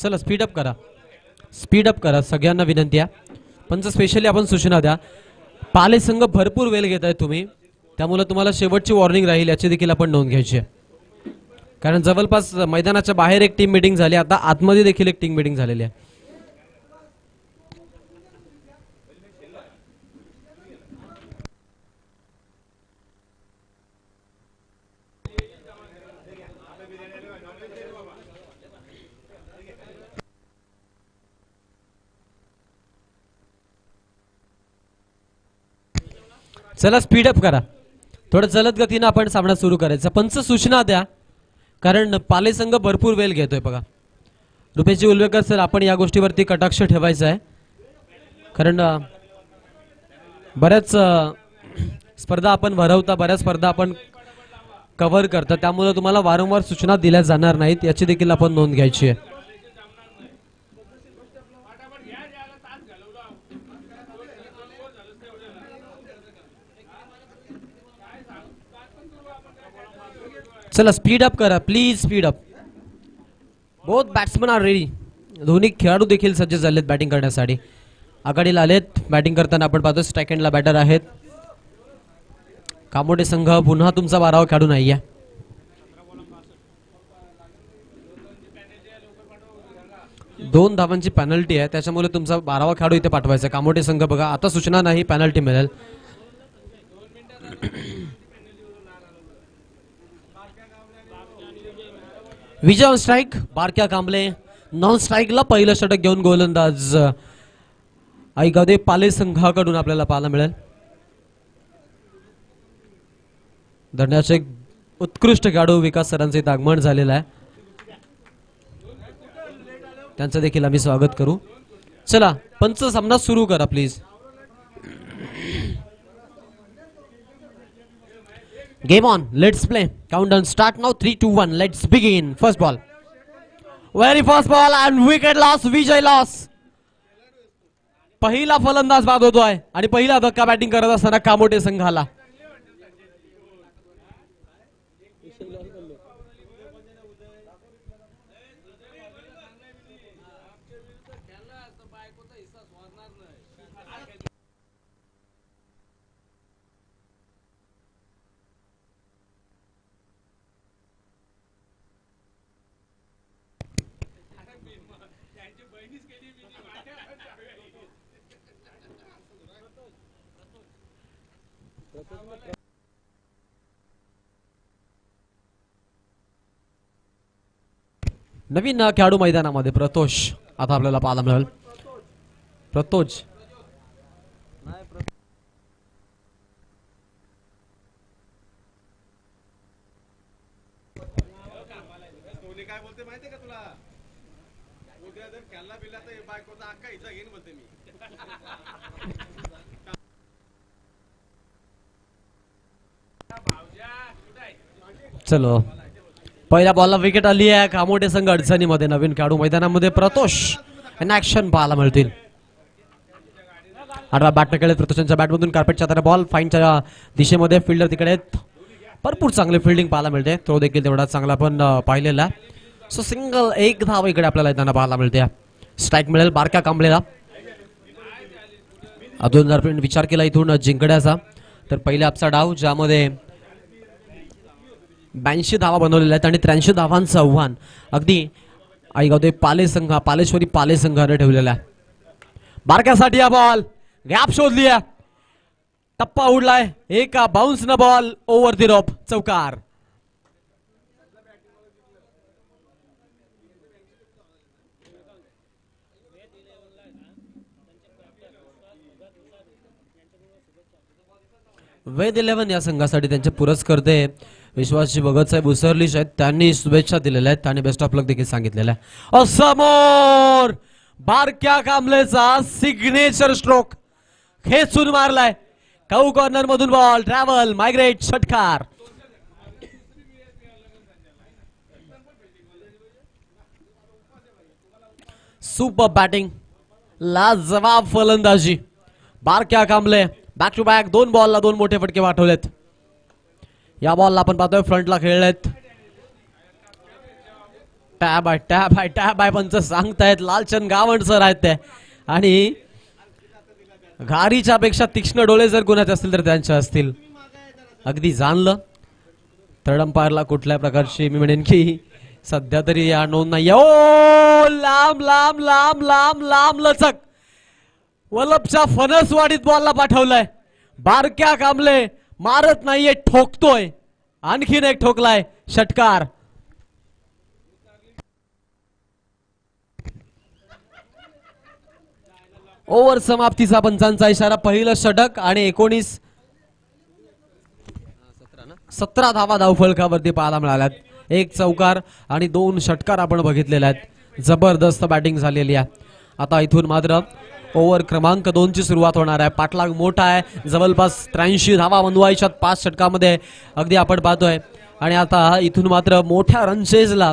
चला speed up करा सगळ्यांना विनंती आहे. पंच स्पेशली आपण सूचना द्या. पाले संघ भरपूर वेळ घेत आहे तुम्ही, त्यामुळे तुम्हाला शेवटची वॉर्निंग राहील याची देखील आपण नोंद घ्यायची आहे. कारण जवळपास मैदानाच्या बाहेर एक टीम मीटिंग झाली, आता आतमध्ये देखील एक टीम मीटिंग झालेली आहे. चला स्पीडअप करा, थोडं जलद गतीनं आपण सामना सुरू करायचा. पंच सूचना द्या, कारण पाले संघ भरपूर वेळ घेतोय बघा. रुपेशजी उल्वेकर सर, आपण या गोष्टीवरती कटाक्ष ठेवायचा आहे, कारण बऱ्याच स्पर्धा आपण भरवता, बऱ्याच स्पर्धा आपण कव्हर करता, त्यामुळे तुम्हाला वारंवार सूचना दिल्या जाणार नाहीत याची देखील आपण नोंद घ्यायची आहे. चला स्पीड अप करा please, speed up. Both batsman are ready. दोन्ही खेळाडू देखील सज्ज झालेत बॅटिंग करण्यासाठी, आघाडीला आलेत. बॅटिंग करताना आपण पाहतो स्ट्राईक एंडला बॅटर आहेत. कामोटे संघ पुन्हा तुमचा 12वा खेळाडू नाही आहे. दोन धावांची पेनल्टी आहे, त्याच्यामुळे तुमचा 12वा खेळाडू इथे पाठवायचा. कामोटे संघ बघा, आता सूचना नाही, पेनल्टी मिळेल. विजय ऑन स्ट्राईक, बारक्या कांबळे. नॉन स्ट्राईकला पहिलं षटक घेऊन गोलंदाज आईगावदे पाले संघाकडून आपल्याला पाहायला मिळेल. धरण्याचे एक उत्कृष्ट खेळाडू विकास सरांचे इथं आगमन झालेलं आहे, त्यांचं देखील आम्ही स्वागत करू. चला पंच सामना सुरू करा please. Game on, let's play. Countdown start now. 3, 2, 1. Let's begin. First ball. Very first ball and wicket loss. Vijay loss. पहिला फलंदाज बाद होतोय आणि पहिला धक्का बॅटिंग करत असताना कामोटे संघाला. नवीन खेळाडू मैदानामध्ये प्रतोष आता आपल्याला पाहायला मिळेल. प्रतोष चलो पहिल्या बॉलला विकेट आली आहे. कामोटे संघ अडचणीमध्ये. नवीन खेळाडू मैदानामध्ये प्रतोष यांना ऍक्शन पाहायला मिळतील. आडवा बॅट खेळत प्रतोषांच्या बॅटमधून कार्पेटच्या तर बॉल फाईनच्या दिशेमध्ये. फिल्डर तिकडे आहेत, भरपूर चांगले फिल्डिंग पाहायला मिळते. थ्रो देखील तेवढा चांगला पण पाहिलेला. सो सिंगल एक धाव इकडे आपल्याला येताना पाहायला मिळते. स्ट्राईक मिळेल बारक्या कांबळेला. अजून जर विचार केला इथून जिंकण्याचा तर पहिल्या आपचा डाव ज्यामध्ये 82 धावा बनवलेल्या आहेत आणि 83 धावांचं आव्हान अगदी आईगावदे पाले संघ, पालेश्वरी पाले संघाने ठेवलेला आहे. बारक्यासाठी हा बॉल गॅप शोधली आहे, टप्पा उडलाय. एका बाउन्स न बॉल ओव्हर द रॉप, चौकार. वेद 11 या संघासाठी त्यांचे पुरस्कर्ते विश्वासजी भगत साहेब उसरलीश आहेत, त्यांनी शुभेच्छा दिलेल्या आहेत आणि बेस्ट ऑफ लक देखील सांगितलेलं आहे. समोर बारक्या कांबलेचा सिग्नेचर स्ट्रोक खेचून मारलाय. काऊ कॉर्नर मधून बॉल ट्रॅव्हल मायग्रेट षटकार. सुपर बॅटिंग, लाजवाब फलंदाजी. बारक्या कांबले बॅक टू बॅक 2 बॉलला 2 मोठे फटके पाठवलेत. या बॉलला आपण पाहतोय फ्रंटला खेळलेत. टॅब आहे टॅब आहे टॅब आहे पंच सांगतायत. लालचंद गावंड सर आहेत ते आणि घारीच्या पेक्षा तीक्ष्ण डोळे जर कोणाचे असतील तर त्यांचे असतील. अगदी जाणलं थर्ड अंपायरला कुठल्या प्रकारची मी म्हणेन की सध्या तरी या नोंद नाही. ओ लांब लांब लांब लांब लांब लचक वलपच्या फणसवाडीत बॉलला पाठवलाय. बारक्या कांबळे मारत नाहीये ठोकतोय. आणखीन एक ठोकलाय षटकार. ओव्हर समाप्तीचा पंचांचा इशारा. पहिलं षटक आणि 17 धावा धावफलकावरती पाहायला मिळाल्यात. एक चौकार आणि 2 षटकार आपण बघितलेले आहेत. जबरदस्त बॅटिंग झालेली आहे. आता इथून मात्र ओव्हर क्रमांक 2 ची सुरुवात होणार आहे. पाठलाग मोठा आहे. जवळपास 83 धावा बनवायच्यात 5 षटकामध्ये अगदी आपण पाहतोय. आणि आता इथून मात्र मोठ्या रनचेजला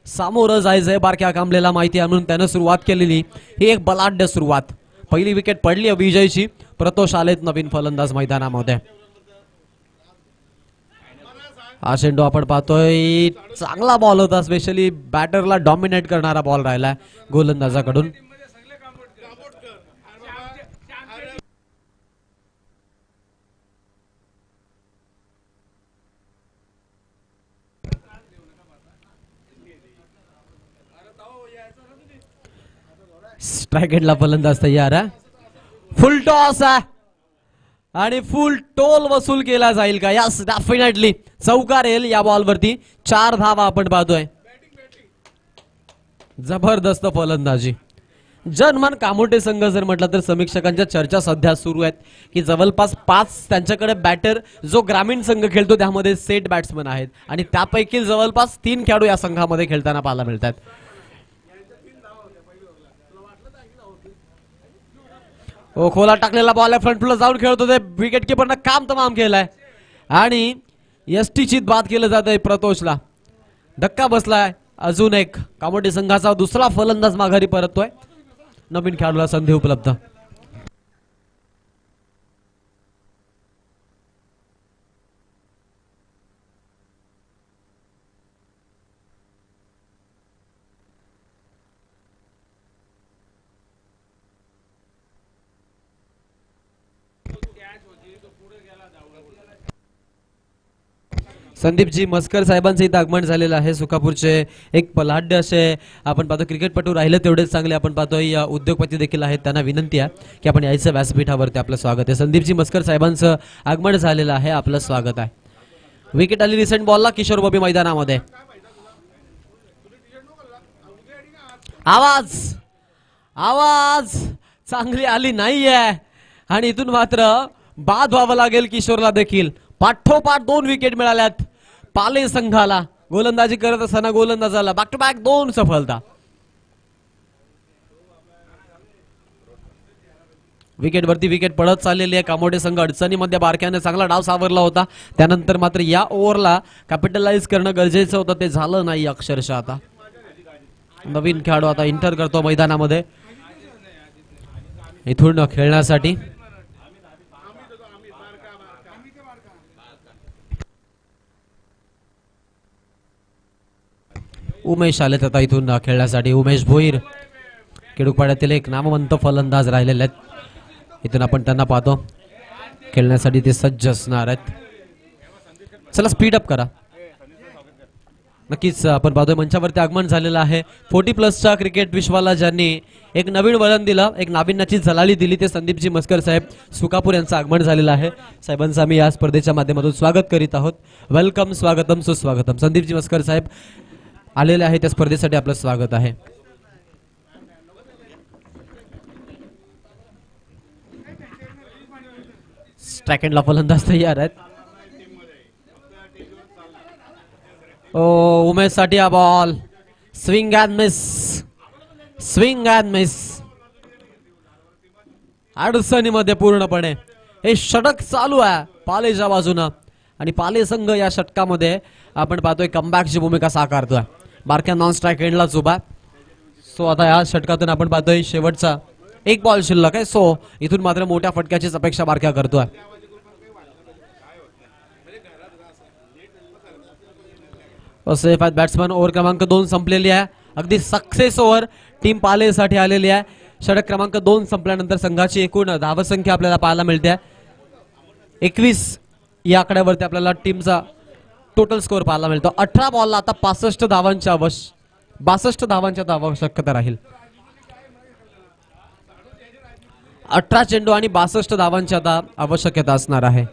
सामोरं जायचंय बारक्या कांबलेला माहिती आहे म्हणून त्यानं सुरुवात केलेली ही एक बलाढ्य सुरुवात. पहिली विकेट पडली विजयची. प्रतोष आलेत नवीन फलंदाज मैदानामध्ये. हा चेंडू आपण पाहतोय चांगला बॉल होता. स्पेशली बॅटरला डॉमिनेट करणारा बॉल राहिला गोलंदाजाकडून. स्ट्रायकेटला फलंदाज तयार आहे. फुल टॉस आहे आणि फुल टोल वसूल केला जाईल का? यस डेफिनेटली चौकार येईल या बॉलवरती. 4 धावा आपण पाहतोय. जबरदस्त फलंदाजी. जनमन कामोटे संघ जर म्हटलं तर समीक्षकांच्या चर्चा सध्या सुरू आहेत की जवळपास 5 त्यांच्याकडे बॅटर जो ग्रामीण संघ खेळतो त्यामध्ये सेट बॅट्समन आहेत आणि त्यापैकी जवळपास 3 खेळाडू या संघामध्ये खेळताना पाहायला मिळतात. ओ खोला टाकलेला बॉल आहे. फ्रंट फुटला जाऊन खेळत होते. विकेट किपरनं काम तमाम केलंय आणि यष्टीचित बाद केलं जात आहे. प्रतोषला धक्का बसलाय. अजून एक कामोटे संघाचा दुसरा फलंदाज माघारी परततोय. नवीन खेळाडूला संधी उपलब्ध. संदीपजी मस्कर साहेबांचं इथं आगमन झालेलं आहे. सुखापूरचे एक बलाढ्य असे आपण पाहतो क्रिकेटपटू राहिले तेवढेच चांगले आपण पाहतोय उद्योगपती देखील आहेत. त्यांना विनंती आहे की आपण यायचं व्यासपीठावरती. आपलं स्वागत आहे. संदीपजी मस्कर साहेबांचं आगमन झालेलं आहे. आपलं स्वागत आहे. विकेट आली रिसेंट बॉलला किशोर बॉबी मैदानामध्ये. आवाज आवाज चांगली आली नाहीये आणि इथून मात्र बाद व्हावं लागेल किशोरला देखील. पाठोपाठ 2 विकेट मिळाल्यात पाले संघाला. गोलंदाजी करत असताना गोलंदाजाला बॅक टू बॅक 2 सफलता. विकेटवरती विकेट पडत चाललेली आहे. कामोटे संघ अडचणीमध्ये बारक्याने चांगला डाव सावरला होता. त्यानंतर मात्र या ओव्हरला कॅपिटलाइज करणं गरजेचं होतं. ते झालं नाही अक्षरशः. आता नवीन खेळाडू आता एंटर करतो मैदानामध्ये इथून खेळण्यासाठी. उमेश आलेत आता इथून खेळण्यासाठी. उमेश भोईर केडूपाड्यातील एक नामवंत फलंदाज राहिलेले आहेत. इथून आपण त्यांना पाहतो खेळण्यासाठी ते सज्ज असणार आहेत. चला स्पीड अप करा. नक्कीच आपण पाहतोय मंचावरती आगमन झालेलं आहे 40+ क्रिकेट विश्वाला ज्यांनी एक नवीन वळण दिलं, एक नाविन्याची झलाली दिली ते संदीपजी मस्कर साहेब सुकापूर यांचं आगमन झालेलं आहे. साहेबांचं आम्ही या स्पर्धेच्या माध्यमातून स्वागत करीत आहोत. वेलकम, स्वागतम, सुस्वागतम. संदीपजी मस्कर साहेब आलेले आहे त्या स्पर्धेसाठी आपलं स्वागत आहे. स्ट्रायकेटला फलंदाज तयार आहेत. उमेश साठी हा ball. Swing and miss, swing and miss. अडचणीमध्ये पूर्णपणे हे षटक चालू आहे पालेच्या बाजूनं आणि पाले संघ या षटकामध्ये आपण पाहतोय कमबॅकची भूमिका साकारतोय. बारक्या नॉन स्ट्राईक एंडलाच उभा. सो आता या षटकातून आपण पाहतोय शेवटचा 1 बॉल शिल्लक आहे. सो इथून मात्र मोठ्या फटक्याचीच अपेक्षा बारक्या करतोय. सेफ आहेत बॅट्समन. ओव्हर क्रमांक 2 संपलेली आहे. अगदी सक्सेस ओव्हर टीम पालेसाठी आलेली आहे. षटक क्रमांक 2 संपल्यानंतर संघाची एकूण धावसंख्या आपल्याला पाहायला मिळते 21 या आकड्यावरती आपल्याला टीमचा टोटल स्कोअर पाहायला मिळतो. 18 बॉलला आता 62 धावांच्या 62 धावांच्या आवश्यकता राहील. 18 चेंडू आणि 62 धावांची आता आवश्यकता असणार आहे.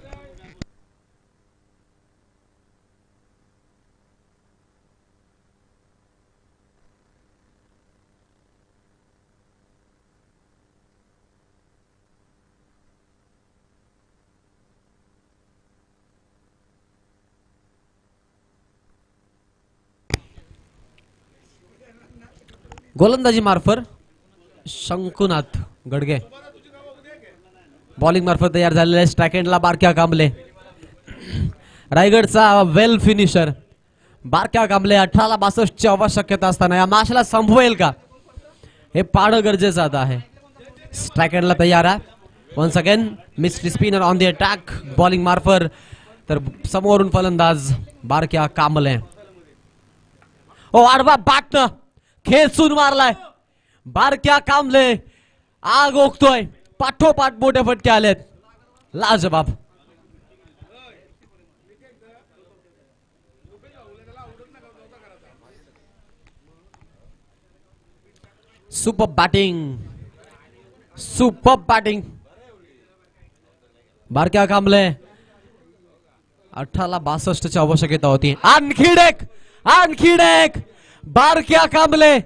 गोलंदाजी मार्फत शंकुनाथ गडगे बॉलिंग मार्फत तयार झालेले. स्ट्राईक एंडला बारक्या कांबळे रायगडचा वेल फिनिशर बारक्या कांबळे. 18 ला 62 ची आवश्यकता असताना या मॅचला संपवेल का हे पाहणं गरजेचं आता आहे. स्ट्राईक एंडला तयार आहे. Once again mystery spinner on the attack bowling मार्फत. तर समोरून फलंदाज बारक्या कांबळे. ओ आडवा बॅट खेचून मारलाय बारक्या कांबळे. आग ओकतोय. पाठोपाठ मोठे फटके आलेत. लाजबाब. सुपर बॅटिंग सुपर बॅटिंग बारक्या कांबळे. 18 ला 62 ची आवश्यकता होती. आणखी एक बारक्या कांबळे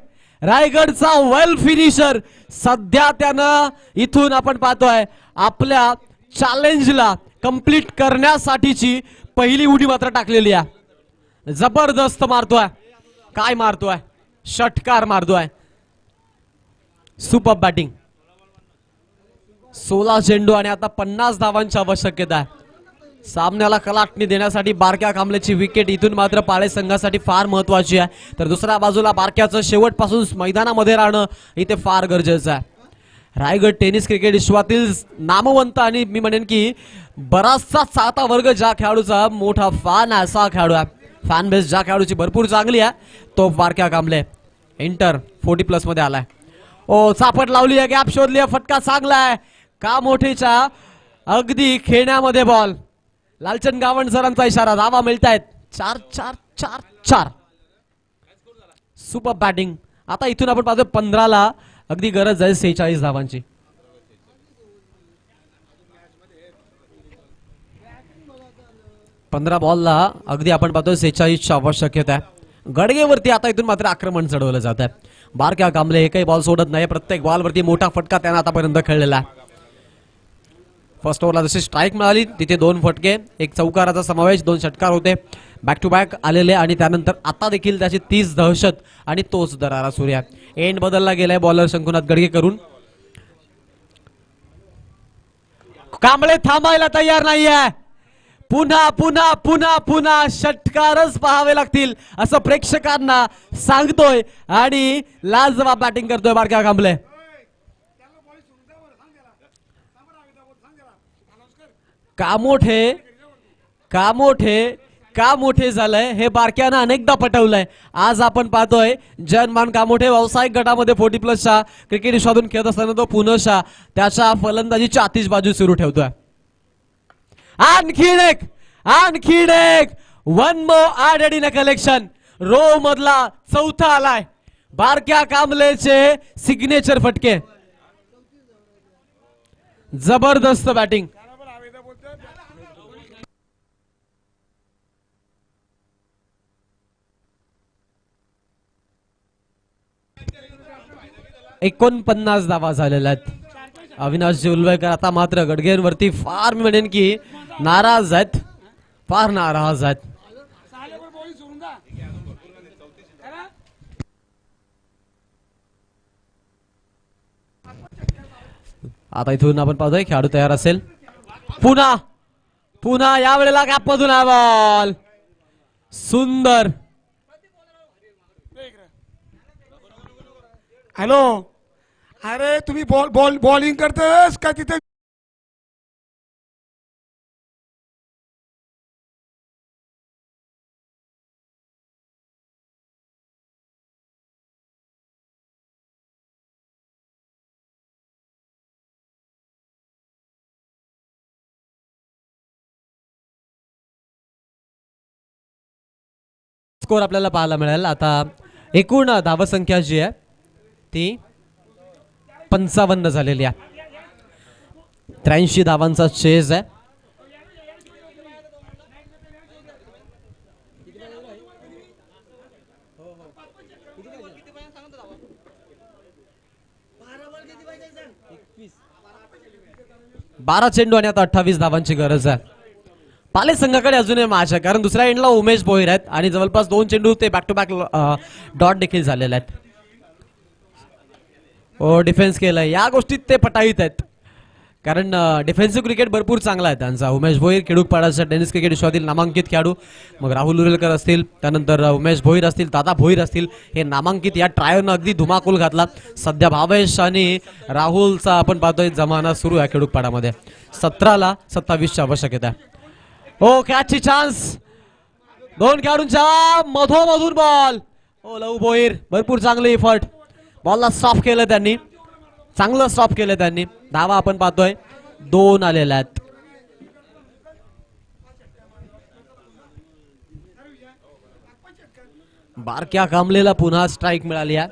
रायगडचा वेल फिनिशर. सध्या त्यानं इथून आपण पाहतोय आपल्या चॅलेंजला कंप्लीट करण्यासाठीची पहिली उडी मात्र टाकलेली आहे. जबरदस्त मारतोय. काय मारतोय. षटकार मारतोय. Super batting. 16 चेंडू आणि आता 50 धावांची आवश्यकता आहे. सामन्याला कलाटणी देण्यासाठी बारक्या कांबळेची विकेट इथून मात्र पाळे संघासाठी फार महत्वाची आहे. तर दुसऱ्या बाजूला बारक्याचं शेवटपासून मैदानामध्ये राहणं इथे फार गरजेचं आहे. रायगड टेनिस क्रिकेट विश्वातील नामवंत आणि मी म्हणेन की बराचसा चाहता वर्ग ज्या खेळाडूचा मोठा फॅन आहे असा खेळाडू आहे. फॅन बेस ज्या खेळाडूची भरपूर चांगली आहे तो बारक्या कांबळे. इंटर 40+ मध्ये आलाय. ओ चापट लावली आहे. गॅप शोधली आहे. फटका चांगला आहे. का मोठेच्या अगदी खेळण्यामध्ये बॉल. लालचंद गावंड सरांचा इशारा. धावा मिळतायत 4-4-4-4. Super batting. आता इथून आपण पाहतो 15 ला अगदी गरज आहे 46 धावांची. पंधरा बॉलला अगदी आपण पाहतो 46 ची आवश्यकता आहे. गडगेवरती आता इथून मात्र आक्रमण चढवलं जात आहे. बारक्या कांबळे हे काही बॉल सोडत नाही. प्रत्येक बॉलवरती मोठा फटका त्यानं आतापर्यंत खेळलेला आहे. फर्स्ट ओव्हरला जशी स्ट्राईक मिळाली तिथे 2 फटके, एक चौकाराचा समावेश, 2 षटकार होते बॅक टू बॅक आलेले आणि त्यानंतर आता देखील त्याची 30 दहशत आणि तोच दरारा सुरू आहे. एंड बदलला गेलाय बॉलर शंकुनाथ गडगे करून. कांबळे थांबायला तयार नाहीये. पुन्हा पुन्हा पुन्हा पुन्हा षटकारच पाहावे लागतील असं प्रेक्षकांना सांगतोय आणि लाजवाब बॅटिंग करतोय बारक्या कांबळे. का मोठे झालंय हे बारक्यानं अनेकदा पटवलंय. आज आपण पाहतोय जनमान कामोठे व्यावसायिक गटामध्ये 40+ क्रिकेट विश्वातून खेळत असताना तो पुनशा त्याच्या फलंदाजीची आतिषबाजी सुरू ठेवतोय. आणखी एक one more added in a collection. Row मधला चौथा आलाय बारक्या कांबळेचे सिग्नेचर फटके. जबरदस्त बॅटिंग. एकोणपन्नास धावा झालेल्या आहेत. अविनाश उलवेकर आता मात्र गडगेंवरती फार मी म्हणेन की नाराज आहेत, फार नाराज आहेत. आता इथून आपण पाहतोय खेळाडू तयार असेल. पुन्हा या वेळेला गॅप मधून बॉल सुंदर. हॅलो, अरे तुम्ही बॉलिंग करतेस का तिथे स्कोर आपल्याला पाहायला मिळेल. आता एकूण धावसंख्या जी आहे ती 55 झालेली आहे. 83 धावांचा चेज आहे. बारा चेंडू आणि आता 28 धावांची गरज आहे. पाले संघाकडे अजूनही मॅच आहे, कारण दुसऱ्या एंडला उमेश भोईर आहेत आणि जवळपास 2 चेंडू ते बॅक टू बॅक डॉट देखील झालेले आहेत. हो, डिफेन्स केलंय, या गोष्टीत ते पटाईत आहेत, कारण डिफेन्सिव्ह क्रिकेट भरपूर चांगला आहे त्यांचा. उमेश भोईर खेडूपाड्याचा टेनिस क्रिकेट विश्वातील नामांकित खेळाडू, मग राहुल उरेलकर असतील, त्यानंतर उमेश भोईर असतील, दादा भोईर असतील, हे नामांकित या ट्रायोनं अगदी धुमाकूल घातला. सध्या भावेश आणि राहुलचा आपण पाहतोय जमाना सुरू आहे खेडूपाड्यामध्ये. 17ला 27ची आवश्यकता आहे. हो, कॅचची चान्स, 2 खेळाडूंच्या मधोमधून बॉल. हो, लव भोईर भरपूर चांगले इफर्ट, बॉलला स्टॉप केलं त्यांनी, चांगलं स्टॉप केलं त्यांनी. धावा आपण पाहतोय 2 आलेल्या आहेत. बारक्या कांबलेला पुन्हा स्ट्राईक मिळाली आहे.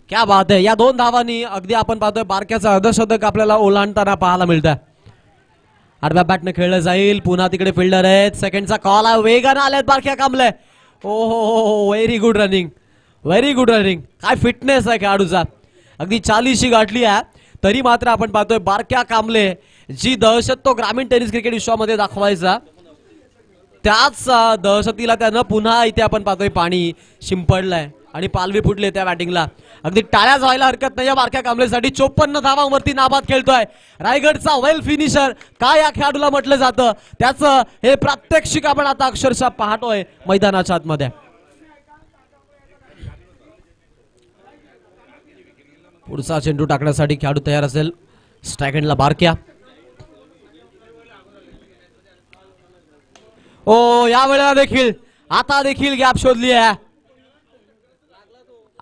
क्या बात आहे, या 2 धावांनी अगदी आपण पाहतोय बारक्याचं अर्धशतक आपल्याला ओलांडताना पाहायला मिळतं. आडव्या बॅटने खेळलं जाईल, पुन्हा तिकडे फिल्डर आहेत. सेकंडचा कॉल आहे, वेगानं आलेत बारक्या कांबले. ओ हो, very good running, very good running. काय फिटनेस आहे खेळाडूचा, अगदी 40शी गाठली आहे. तरी मात्र आपण पाहतोय बारक्या कांबले जी दहशत तो ग्रामीण टेनिस क्रिकेट विश्वामध्ये दाखवायचा, त्याच दहशतीला त्यानं पुन्हा इथे आपण पाहतोय पाणी शिंपडलंय आणि पालवी फुटले त्या बॅटिंगला. अगदी टाळ्याच व्हायला हरकत नाही या बारक्या कांबलेसाठी. 54 धावांवरती नाबाद खेळतोय रायगडचा वेल फिनिशर. काय या खेळाडूला म्हटलं जातं, त्याचं हे प्रात्यक्षिक आपण आता अक्षरशः पाहतोय मैदानाच्या आतमध्ये. पुढचा चेंडू टाकण्यासाठी खेळाडू तयार असेल. स्ट्राईक एंडला बारक्या. ओ, या वेळेला देखील आता देखील गॅप शोधली आहे,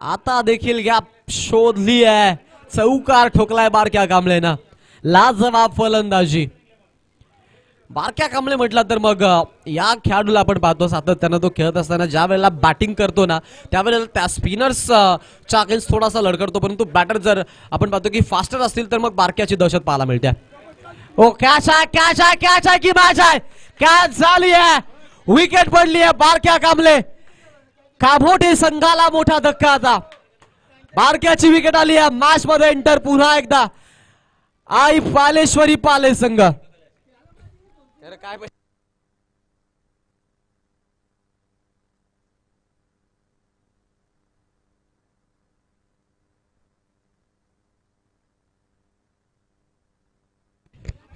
आता देखील गॅप शोधली आहे. चौकार ठोकलाय बारक्या कांबलेनं. लाजवाब फलंदाजी. बारक्या कांबळे म्हटलं तर मग या खेळाडूला आपण पाहतो सातत्यानं तो खेळत असताना ज्या वेळेला बॅटिंग करतो ना, त्यावेळेला त्या स्पिनर्स च्या अगेन्स्ट थोडासा लढकरतो, परंतु बॅटर जर आपण पाहतो की फास्टर असतील तर मग बारक्याची दहशत पाहायला मिळते. ओ, कॅच आहे, कॅच आहे, कॅच आहे की मॅच आहे, कॅच झाली आहे, विकेट पडली आहे बारक्या कांबळे. कामोठे संघाला मोठा धक्का. आता बारक्याची विकेट आली आहे. मॅच मध्ये एंटर पुन्हा एकदा आई पालेश्वरी पाले संघ. काय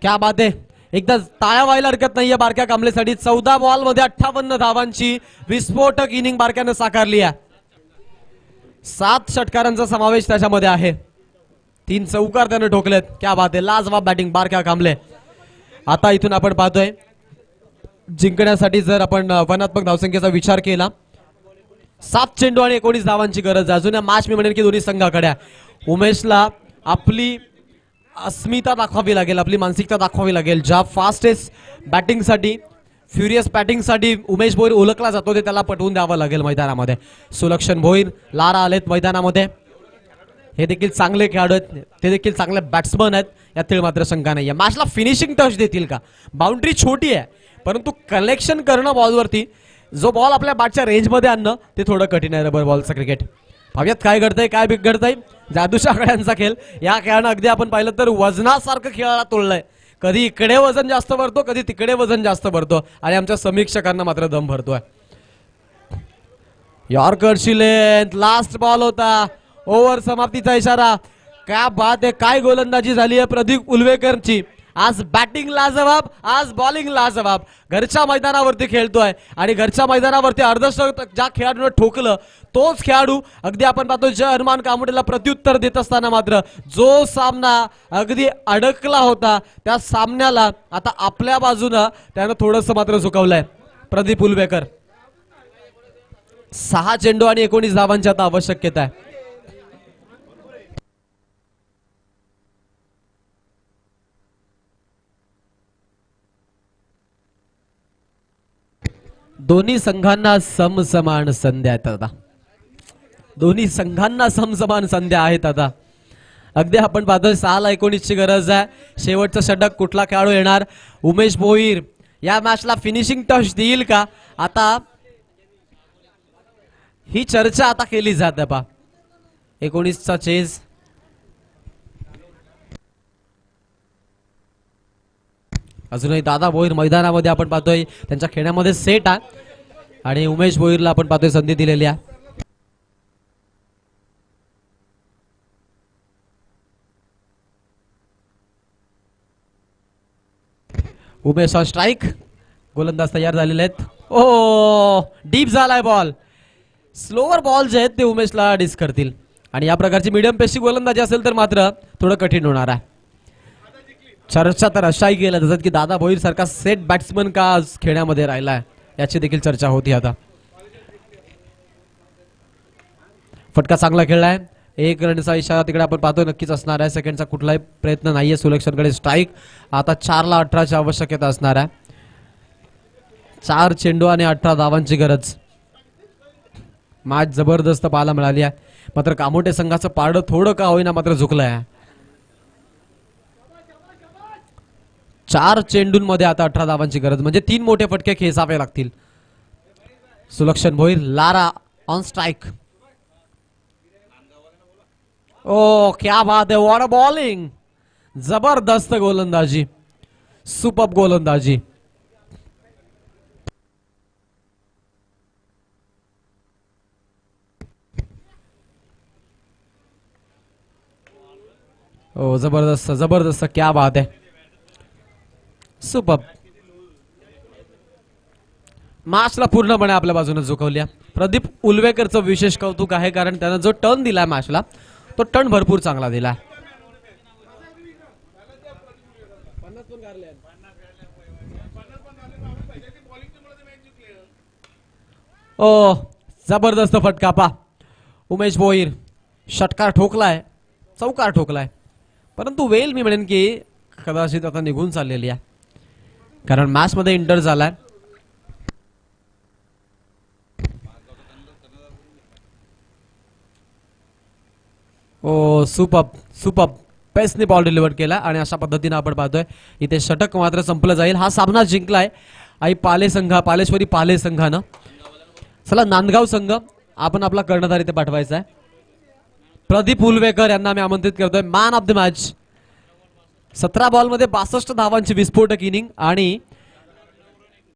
क्या बात आहे, एकदा टाळ्या व्हायला हरकत नाहीये बारक्या कांबलेसाठी. 14 बॉल मध्ये 58 धावांची विस्फोटक इनिंग बारक्यानं साकारली आहे. 7 षटकारांचा समावेश त्याच्यामध्ये आहे. 3 चौकार त्यानं ठोकलेत. क्या बात आहे, लाजवाब बॅटिंग बारक्या कांबले. आता इथून आपण पाहतोय जिंकण्यासाठी जर आपण वनात्मक धावसंख्येचा विचार केला, 7 चेंडू आणि 19 धावांची गरज. अजून या मॅच मी म्हणेन की दोन्ही संघाकडे उमेशला आपली अस्मिता दाखवावी लागेल, आपली मानसिकता दाखवावी लागेल. ज्या फास्टेस्ट बॅटिंगसाठी, फ्युरियस बॅटिंगसाठी उमेश भोईर ओळखला जातो ते त्याला पटवून द्यावं लागेल मैदानामध्ये. सुलक्षण भोईर, लारा आलेत मैदानामध्ये. हे देखील चांगले खेळाडू आहेत, ते देखील चांगले बॅट्समन आहेत, यातील मात्र शंका नाही आहे. मॅचला फिनिशिंग टच देतील का? बाउंड्री छोटी आहे, परंतु कलेक्शन करणं बॉलवरती, जो बॉल आपल्या बॅटच्या रेंजमध्ये आणणं ते थोडं कठीण आहे रबर बॉलचं क्रिकेट. पाहूयात काय घडतंय, काय बिघडतंय. जादूच्या आकड्यांचा खेळ. या खेळानं अगदी आपण पाहिलं तर वजनासारखं खेळाला तोडलंय. कधी इकडे वजन जास्त भरतो, कधी तिकडे वजन जास्त भरतो, आणि आमच्या समीक्षकांना मात्र दम भरतोय. यॉर्करची लेंथ, लास्ट बॉल होता, ओव्हर समाप्तीचा इशारा. काय बात आहे, काय गोलंदाजी झाली आहे प्रदीप उलवेकरची. आज बॅटिंग लाजवाब, आज बॉलिंग लाजवाब. घरच्या मैदानावरती खेळतोय आणि घरच्या मैदानावरती अर्धशतक ज्या खेळाडूने ठोकलं तोच खेळाडू अगदी आपण पाहतो जय हनुमान कामोडेला प्रत्युत्तर देत असताना मात्र जो सामना अगदी अडकला होता त्या सामन्याला आता आपल्या बाजूनं त्यानं थोडंसं मात्र झुकवलंय प्रदीप उलवेकर. 6 चेंडू आणि 19 धावांची आता आवश्यकता आहे. दोन्ही संघांना समसमान संध्या आहेत आता. दोन्ही संघांना समसमान संध्या आहेत आता. अगदी आपण पाहतोय 6:19 ची गरज आहे. शेवटचा षटक कुठला खेळाडू येणार. उमेश भोईर या मॅचला फिनिशिंग टच देईल का, आता ही चर्चा आता केली जाते. पा 19चा चेज. अजूनही दादा भोईर मैदानामध्ये आपण पाहतोय, त्यांच्या खेळण्यामध्ये सेट आहे आणि उमेश भोईरला आपण पाहतोय संधी दिलेली आहे. Umesh on strike. गोलंदाज तयार झालेले आहेत. ओ डीप झालाय बॉल. स्लोअर बॉल जे आहेत ते उमेशला डिस करतील आणि या प्रकारची मीडियम पेसची गोलंदाजी असेल तर मात्र थोडं कठीण होणार आहे. चर्चा तर अशाही केल्या जसं की दादा भोईर सारखा सेट बॅट्समन का आज खेळण्यामध्ये राहिलाय याची देखील चर्चा होती. आता फटका चांगला खेळलाय. 1 रनचा इशारा तिकडे आपण पाहतो नक्कीच असणार आहे. सेकंडचा कुठलाही प्रयत्न नाहीये सुलक्षणकडे. स्ट्राईक. आता 4ला 18ची आवश्यकता असणार आहे. 4 चेंडू आणि 18 धावांची गरज. मॅच जबरदस्त पाहायला मिळाली आहे. मात्र कामोटे संघाचं पारडं थोडं का होईना मात्र झुकलंय. 4 चेंडूंमध्ये आता 18 धावांची गरज म्हणजे 3 मोठे फटके खेचावे लागतील. Sulakshan Bhoir. Lara on strike. ओ क्या बात है. What a bowling. जबरदस्त गोलंदाजी. सुपर गोलंदाजी. ओ जबरदस्त जबरदस्त. क्या बात है. सुपर. मॅचला पूर्णपणे आपल्या बाजूने झुकवल्या. प्रदीप उलवेकरचं विशेष कौतुक आहे कारण त्यानं जो टर्न दिला मॅचला तो टर्न भरपूर चांगला दिला. ओ जबरदस्त फटका. पा उमेश भोईर षटकार ठोकलाय, चौकार ठोकलाय, परंतु वेल मी म्हणेन की कदाचित आता निघून चाललेली आहे कारण मॅच मध्ये इंटर झालाय. ओ सुपर सुपर. पेसने बॉल डिलिव्हर केला आणि अशा पद्धतीने आपण पाहतोय इथे षटक मात्र संपलं जाईल. हा सामना जिंकलाय आई पालेश्वरी पाले संघानं. चला नांदगाव संघ आपण आपला कर्णधार इथे पाठवायचा आहे. प्रदीप उलवेकर यांना मी आमंत्रित करतोय. Man of the match. 17 बॉलमध्ये 62 धावांची विस्फोटक इनिंग आणि